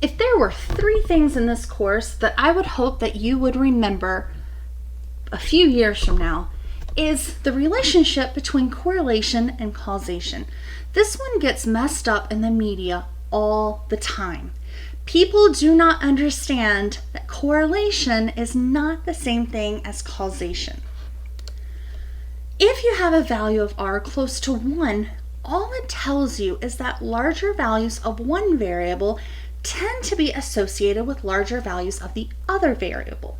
If there were 3 things in this course that I would hope that you would remember a few years from now, is the relationship between correlation and causation. This one gets messed up in the media all the time. People do not understand that correlation is not the same thing as causation. If you have a value of R close to 1, all it tells you is that larger values of one variable tend to be associated with larger values of the other variable.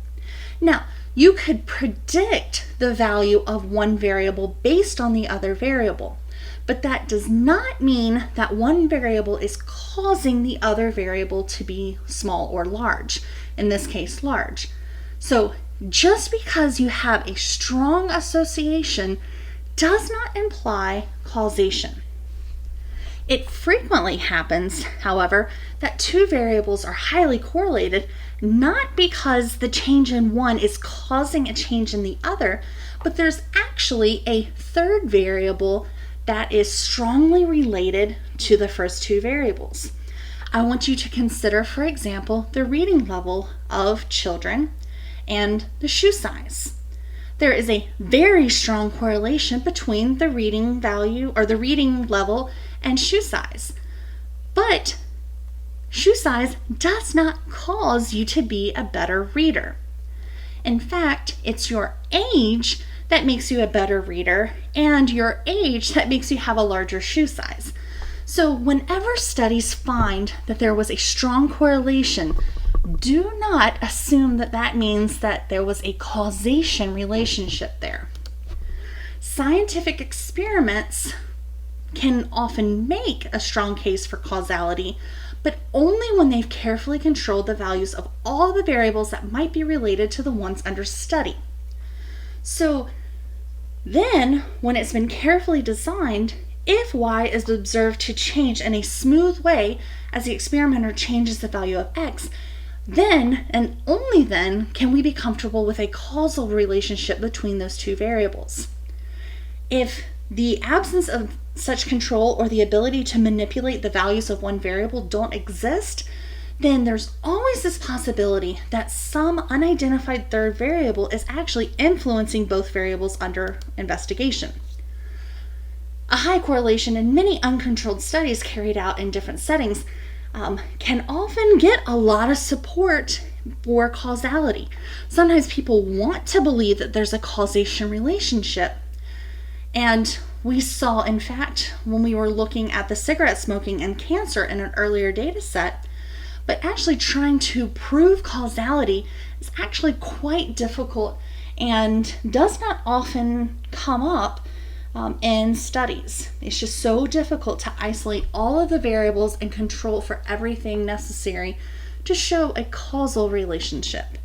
Now, you could predict the value of one variable based on the other variable, but that does not mean that one variable is causing the other variable to be small or large, in this case large. So just because you have a strong association does not imply causation. It frequently happens, however, that 2 variables are highly correlated, not because the change in one is causing a change in the other, but there's actually a 3rd variable that is strongly related to the first 2 variables. I want you to consider, for example, the reading level of children and the shoe size. There is a very strong correlation between the reading value or the reading level and shoe size. But shoe size does not cause you to be a better reader. In fact, it's your age that makes you a better reader and your age that makes you have a larger shoe size. So whenever studies find that there was a strong correlation, do not assume that that means that there was a causation relationship there. Scientific experiments can often make a strong case for causality, but only when they've carefully controlled the values of all the variables that might be related to the ones under study. So then, when it's been carefully designed, if y is observed to change in a smooth way as the experimenter changes the value of x, then and only then can we be comfortable with a causal relationship between those 2 variables. If the absence of such control or the ability to manipulate the values of one variable don't exist, then there's always this possibility that some unidentified 3rd variable is actually influencing both variables under investigation. A high correlation in many uncontrolled studies carried out in different settings can often get a lot of support for causality. Sometimes people want to believe that there's a causation relationship. And we saw, in fact, when we were looking at the cigarette smoking and cancer in an earlier data set, but actually trying to prove causality is actually quite difficult and does not often come up in studies. It's just so difficult to isolate all of the variables and control for everything necessary to show a causal relationship.